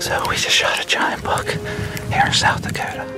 So we just shot a giant buck here in South Dakota.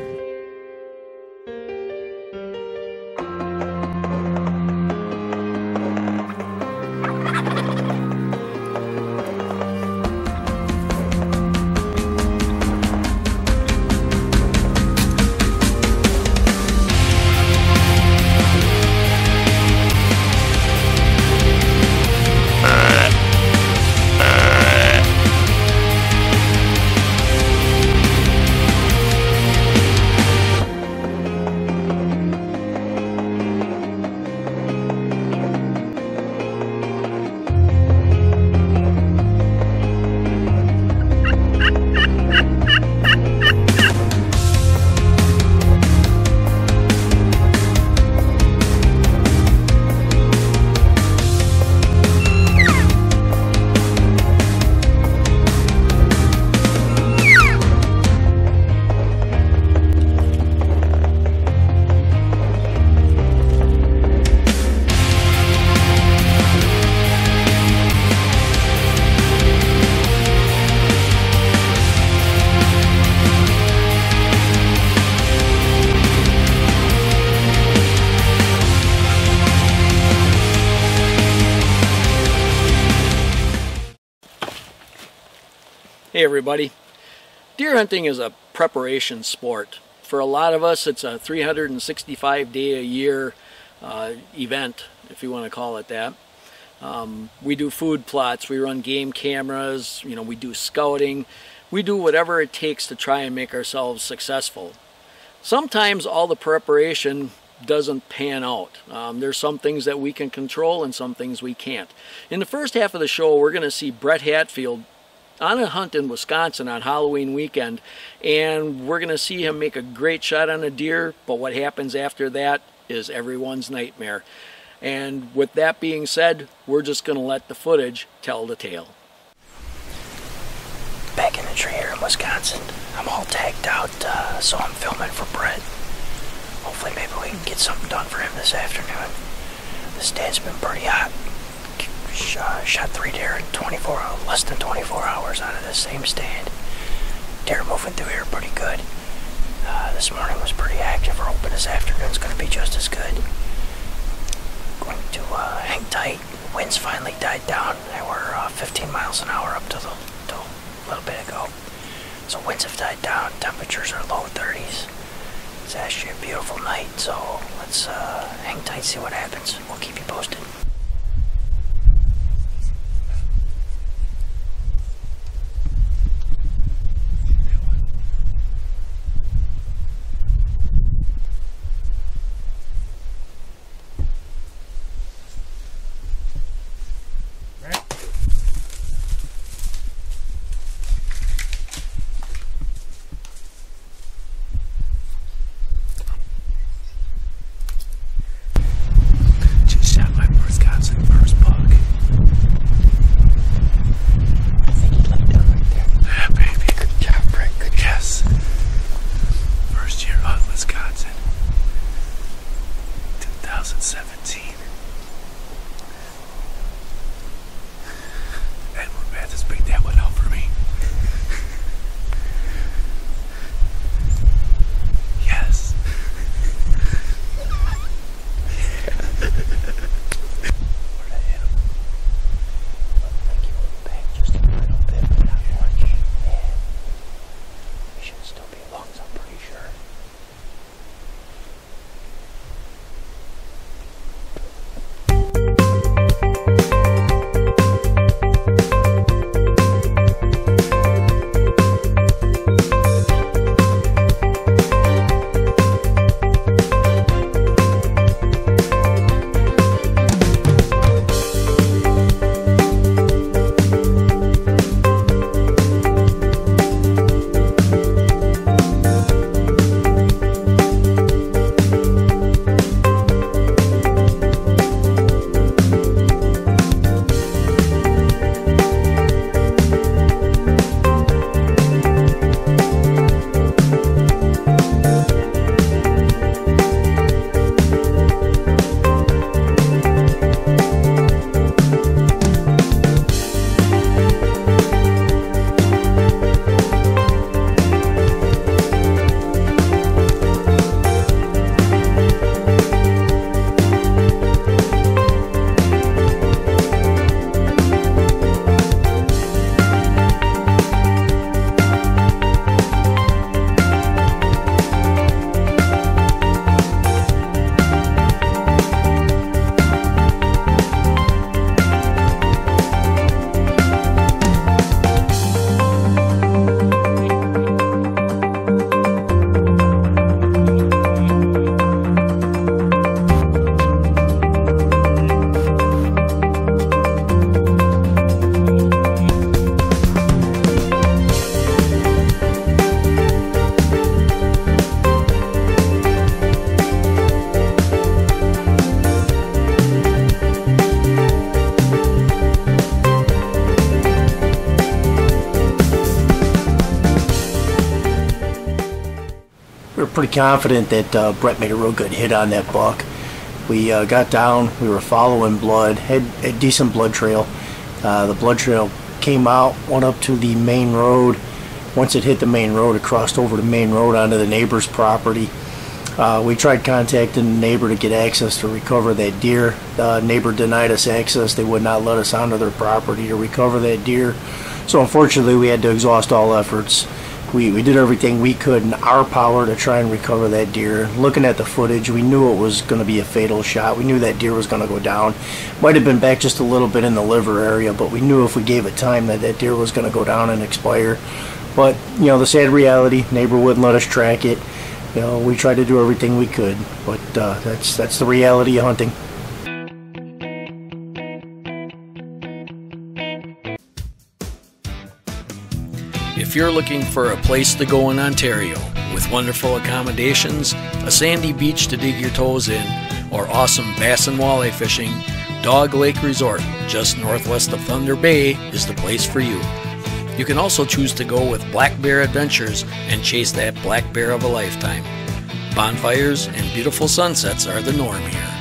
Hey everybody, deer hunting is a preparation sport. For a lot of us it's a 365 day a year event, if you want to call it that. We do food plots, we run game cameras, we do scouting, we do whatever it takes to try and make ourselves successful. Sometimes all the preparation doesn't pan out. There's some things that we can control and some things we can't. In the first half of the show we're going to see Brett Hatfield on a hunt in Wisconsin on Halloween weekend, and we're going to see him make a great shot on a deer, but what happens after that is everyone's nightmare. And with that being said, we're just going to let the footage tell the tale. Back in the tree here in Wisconsin. I'm all tagged out, so I'm filming for Brett. Hopefully maybe we can get something done for him this afternoon. The stand's been pretty hot. Shot 3 deer in less than 24 hours out of the same stand. Deer moving through here pretty good. This morning was pretty active. We're hoping this afternoon's going to be just as good. Going to hang tight. Winds finally died down. They were 15 miles an hour up till a little bit ago. So winds have died down. Temperatures are low 30s. It's actually a beautiful night. So let's hang tight, see what happens. We'll keep you posted. Just shot my first we were pretty confident that Brett made a real good hit on that buck. We got down, we were following blood, had a decent blood trail. The blood trail came out, went up to the main road. Once it hit the main road, it crossed over the main road onto the neighbor's property. We tried contacting the neighbor to get access to recover that deer. The neighbor denied us access. They would not let us onto their property to recover that deer. So unfortunately, we had to exhaust all efforts. We did everything we could in our power to try and recover that deer. Looking at the footage, we knew it was going to be a fatal shot. We knew that deer was going to go down. Might have been back just a little bit in the liver area, but we knew if we gave it time that that deer was going to go down and expire. But, you know, the sad reality, neighbor wouldn't let us track it. You know, we tried to do everything we could, but that's the reality of hunting. If you're looking for a place to go in Ontario with wonderful accommodations, a sandy beach to dig your toes in, or awesome bass and walleye fishing, Dog Lake Resort, just northwest of Thunder Bay, is the place for you. You can also choose to go with Black Bear Adventures and chase that black bear of a lifetime. Bonfires and beautiful sunsets are the norm here.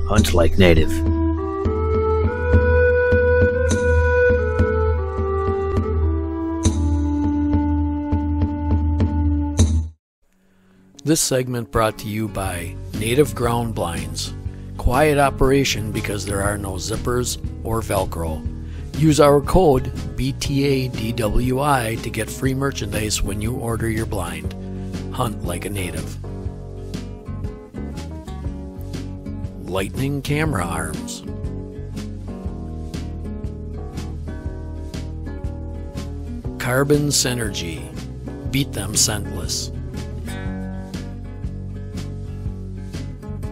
Hunt like native. This segment brought to you by Native Ground Blinds. Quiet operation because there are no zippers or Velcro. Use our code BTADWI to get free merchandise when you order your blind. Hunt like a native. Lightning camera arms. Carbon Synergy. Beat them scentless.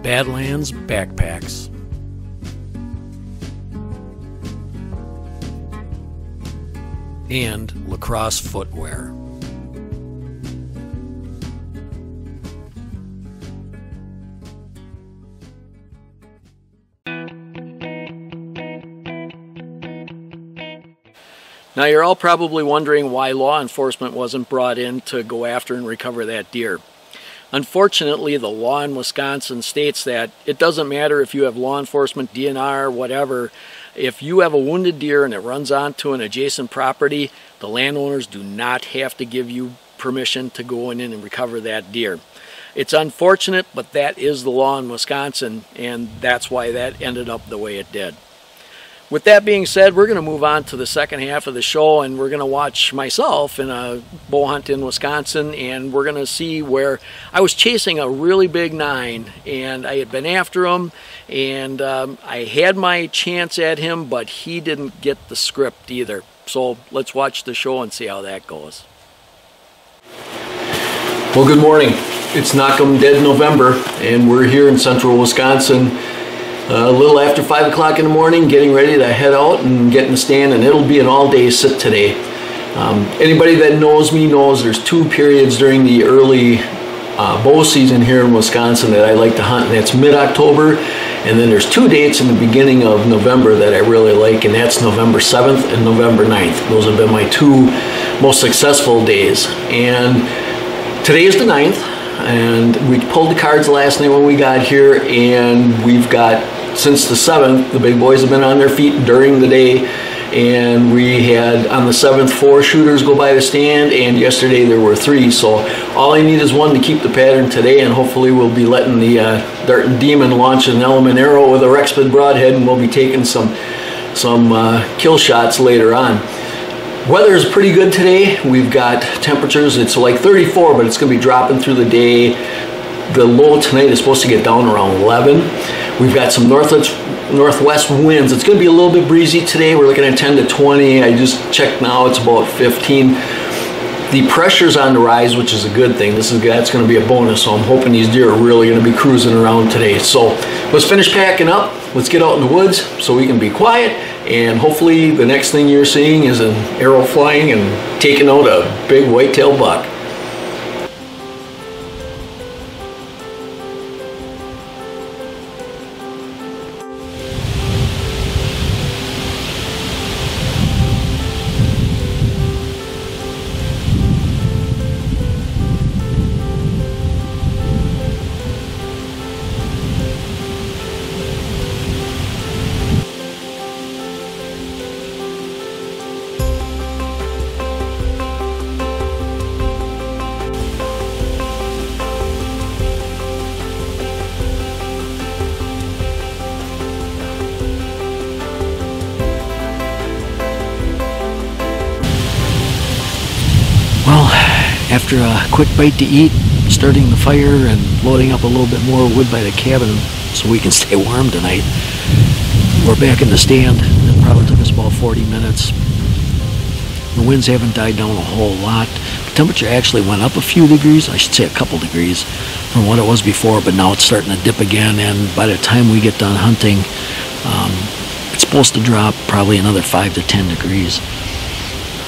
Badlands backpacks. And lacrosse footwear. Now you're all probably wondering why law enforcement wasn't brought in to go after and recover that deer. Unfortunately, the law in Wisconsin states that it doesn't matter if you have law enforcement, DNR, whatever. If you have a wounded deer and it runs onto an adjacent property, the landowners do not have to give you permission to go in and recover that deer. It's unfortunate, but that is the law in Wisconsin, and that's why that ended up the way it did. With that being said, we're going to move on to the second half of the show, and we're going to watch myself in a bow hunt in Wisconsin, and we're going to see where I was chasing a really big 9, and I had been after him, and I had my chance at him, but he didn't get the script either. So let's watch the show and see how that goes. Well, good morning. It's Knock 'em Dead November, and we're here in central Wisconsin. A little after 5 o'clock in the morning, getting ready to head out and get in the stand, and it'll be an all-day sit today. Anybody that knows me knows there's 2 periods during the early bow season here in Wisconsin that I like to hunt, and that's mid-October, and then there's 2 dates in the beginning of November that I really like, and that's November 7th and November 9th. Those have been my 2 most successful days, and today is the 9th. And we pulled the cards last night when we got here, and we've got, since the 7th, the big boys have been on their feet during the day, and we had, on the 7th, 4 shooters go by the stand, and yesterday there were 3, so all I need is 1 to keep the pattern today, and hopefully we'll be letting the Dart and Demon launch an element arrow with a Rexpid broadhead, and we'll be taking some kill shots later on. Weather is pretty good today. We've got temperatures, it's like 34, but it's going to be dropping through the day. The low tonight is supposed to get down around 11. We've got some northwest winds. It's going to be a little bit breezy today. We're looking at 10 to 20. I just checked now, it's about 15. The pressure's on the rise, which is a good thing. That's going to be a bonus, so I'm hoping these deer are really going to be cruising around today. So let's finish packing up. Let's get out in the woods so we can be quiet, and hopefully the next thing you're seeing is an arrow flying and taking out a big whitetail buck. Well, after a quick bite to eat, starting the fire and loading up a little bit more wood by the cabin so we can stay warm tonight, we're back in the stand. It probably took us about 40 minutes. The winds haven't died down a whole lot. The temperature actually went up a few degrees, I should say a couple degrees from what it was before, but now it's starting to dip again, and by the time we get done hunting, it's supposed to drop probably another 5 to 10 degrees.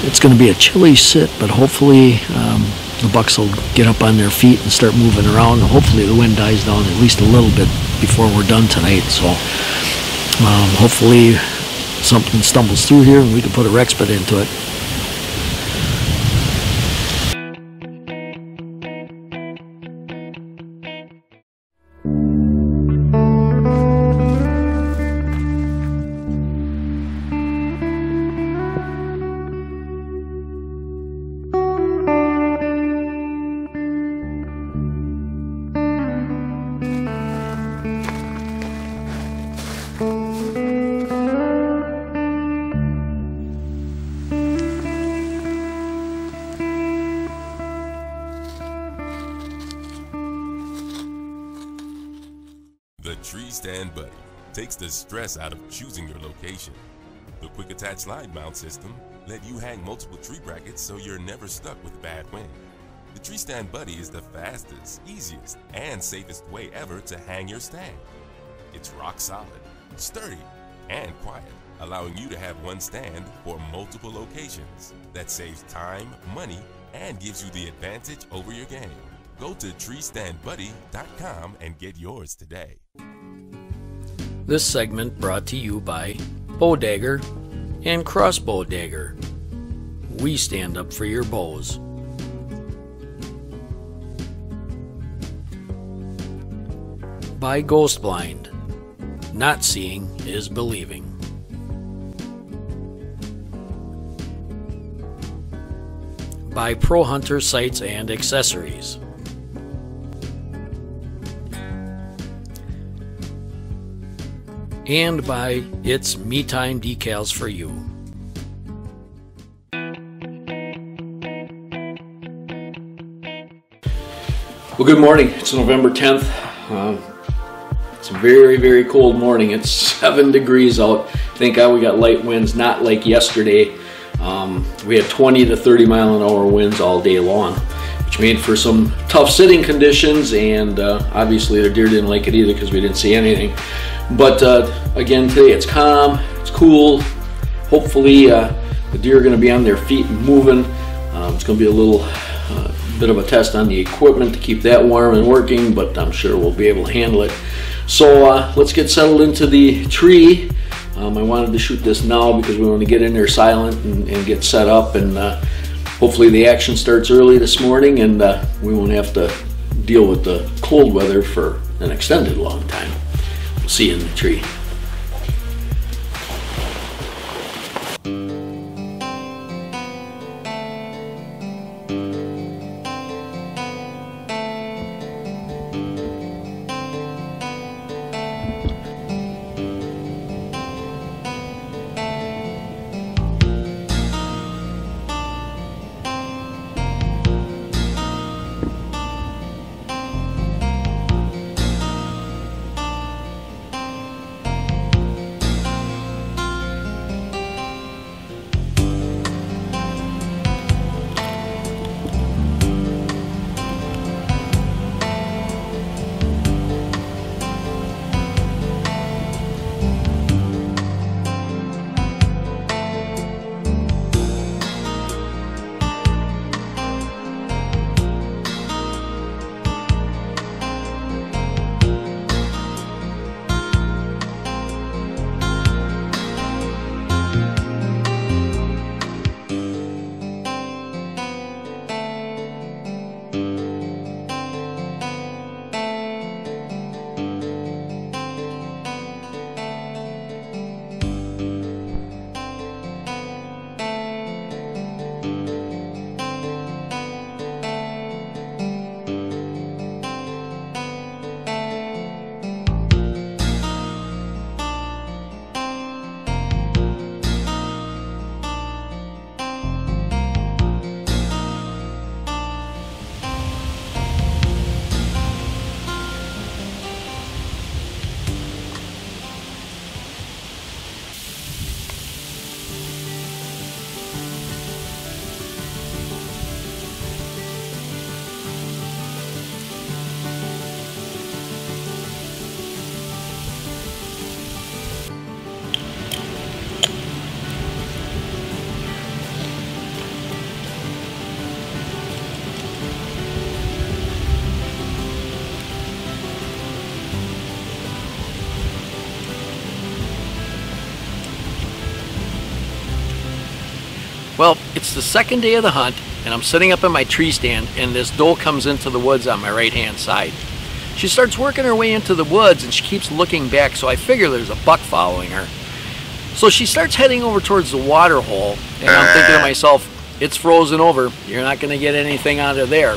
It's going to be a chilly sit, but hopefully the bucks will get up on their feet and start moving around. Hopefully the wind dies down at least a little bit before we're done tonight. So hopefully something stumbles through here and we can put a Rex bit into it. The Tree Stand Buddy takes the stress out of choosing your location. The quick attach slide mount system let you hang multiple tree brackets so you're never stuck with bad wind. The Tree Stand Buddy is the fastest, easiest, and safest way ever to hang your stand. It's rock solid, sturdy, and quiet, allowing you to have one stand for multiple locations. That saves time, money, and gives you the advantage over your game. Go to treestandbuddy.com and get yours today. This segment brought to you by Bow Dagger and Crossbow Dagger. We stand up for your bows. By Ghost Blind. Not seeing is believing. By Pro Hunter Sights and Accessories. And by It's Me Time decals for you. Well, good morning. It's November 10th. It's a very, very cold morning. It's 7 degrees out. Thank God we got light winds, not like yesterday. We had 20 to 30 mile an hour winds all day long, which made for some tough sitting conditions, and obviously the deer didn't like it either because we didn't see anything. But again, today it's calm, it's cool. Hopefully the deer are going to be on their feet and moving. It's going to be a little bit of a test on the equipment to keep that warm and working, but I'm sure we'll be able to handle it. So let's get settled into the tree. I wanted to shoot this now because we want to get in there silent and get set up, and hopefully the action starts early this morning, and we won't have to deal with the cold weather for an extended long time. We'll see you in the tree. Well, it's the second day of the hunt, and I'm sitting up in my tree stand, and this doe comes into the woods on my right-hand side. She starts working her way into the woods, and she keeps looking back, so I figure there's a buck following her. So she starts heading over towards the water hole, and I'm thinking to myself, it's frozen over. You're not going to get anything out of there.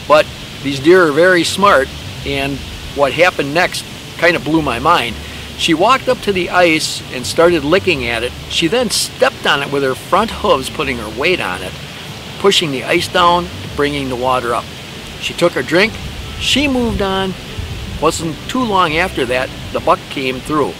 But these deer are very smart, and what happened next kind of blew my mind. She walked up to the ice and started licking at it. She then stepped on it with her front hooves, putting her weight on it, pushing the ice down, bringing the water up. She took her drink, she moved on. Wasn't too long after that, the buck came through.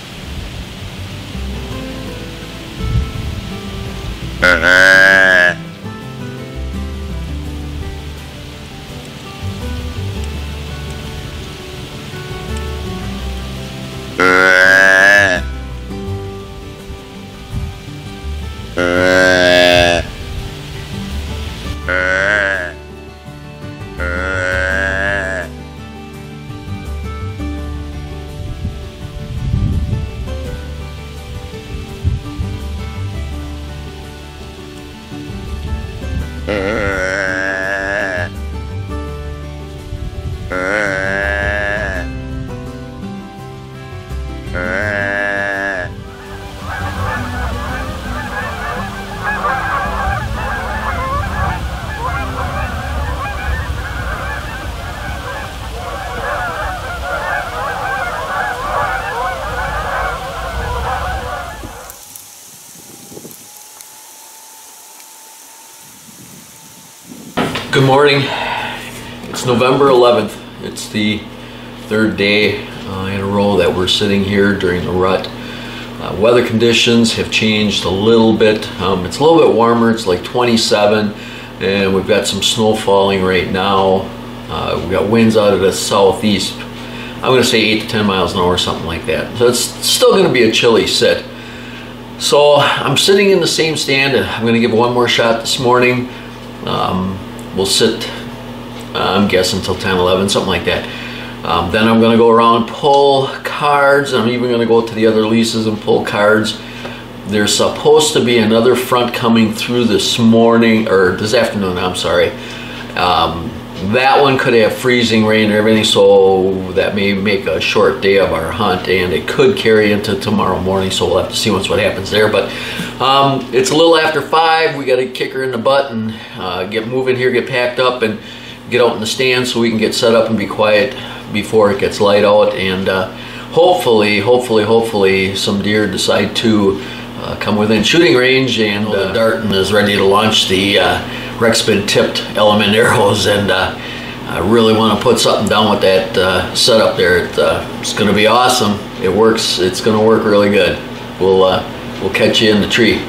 Good morning. It's November 11th. It's the third day in a row that we're sitting here during the rut. Weather conditions have changed a little bit. It's a little bit warmer. It's like 27, and we've got some snow falling right now. We've got winds out of the southeast. I'm going to say 8 to 10 miles an hour or something like that. So it's still going to be a chilly sit. So I'm sitting in the same stand, and I'm going to give one more shot this morning. We'll sit, I'm guessing, until 10, 11, something like that. Then I'm going to go around, pull cards. I'm even going to go to the other leases and pull cards. There's supposed to be another front coming through this morning, or this afternoon, I'm sorry. That one could have freezing rain and everything, so that may make a short day of our hunt, and it could carry into tomorrow morning, so we'll have to see what happens there. But it's a little after 5. We got to kick her in the butt and get moving here, get packed up, and get out in the stand so we can get set up and be quiet before it gets light out. And hopefully some deer decide to come within shooting range, and Darton is ready to launch the Rexpin tipped element arrows, and I really want to put something down with that setup there. It's going to be awesome. It works. It's going to work really good. We'll catch you in the tree.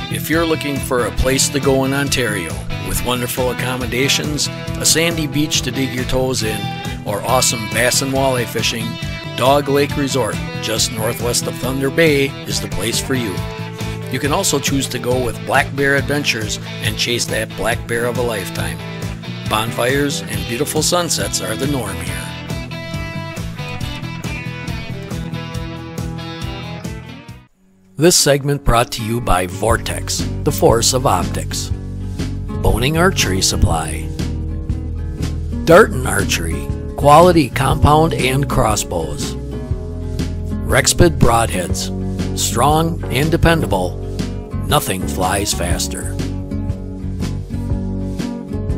If you're looking for a place to go in Ontario with wonderful accommodations, a sandy beach to dig your toes in, or awesome bass and walleye fishing, Dog Lake Resort, just northwest of Thunder Bay, is the place for you. You can also choose to go with Black Bear Adventures and chase that black bear of a lifetime. Bonfires and beautiful sunsets are the norm here. This segment brought to you by Vortex, the force of optics. Boning Archery Supply. Darton Archery, quality compound and crossbows. Rexpid Broadheads, strong and dependable, nothing flies faster.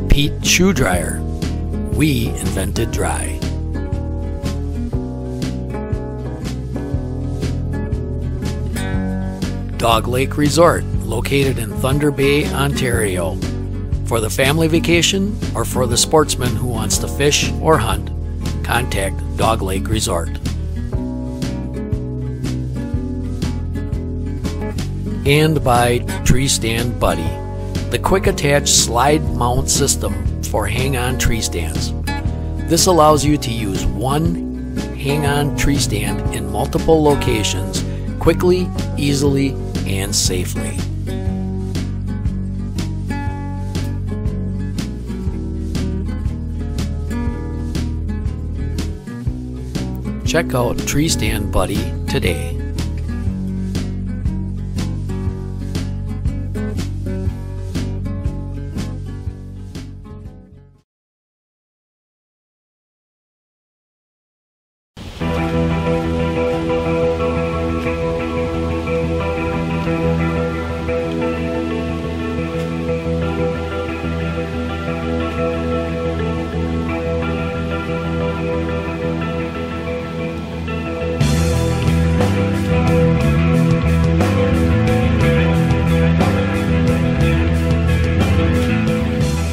Pete Shoe Dryer, we invented dry. Dog Lake Resort, located in Thunder Bay, Ontario. For the family vacation or for the sportsman who wants to fish or hunt, contact Dog Lake Resort. And by Tree Stand Buddy, the quick attach slide mount system for hang-on tree stands. This allows you to use one hang-on tree stand in multiple locations quickly, easily, and safely. Check out Tree Stand Buddy today.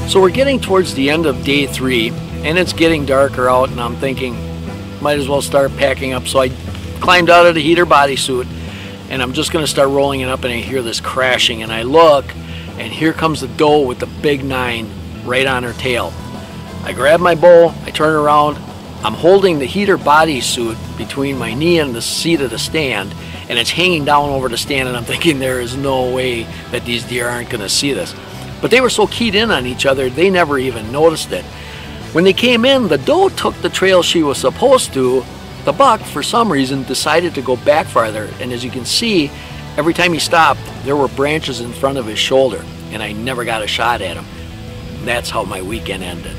So we're getting towards the end of day 3 and it's getting darker out, and I'm thinking might as well start packing up. So I climbed out of the heater bodysuit and I'm just gonna start rolling it up, and I hear this crashing and I look and here comes the doe with the big 9 right on her tail. I grab my bow, I turn around, I'm holding the heater bodysuit between my knee and the seat of the stand, and it's hanging down over the stand, and I'm thinking there is no way that these deer aren't gonna see this. But they were so keyed in on each other, they never even noticed it. When they came in, the doe took the trail she was supposed to. The buck, for some reason, decided to go back farther, and as you can see, every time he stopped, there were branches in front of his shoulder, and I never got a shot at him. That's how my weekend ended.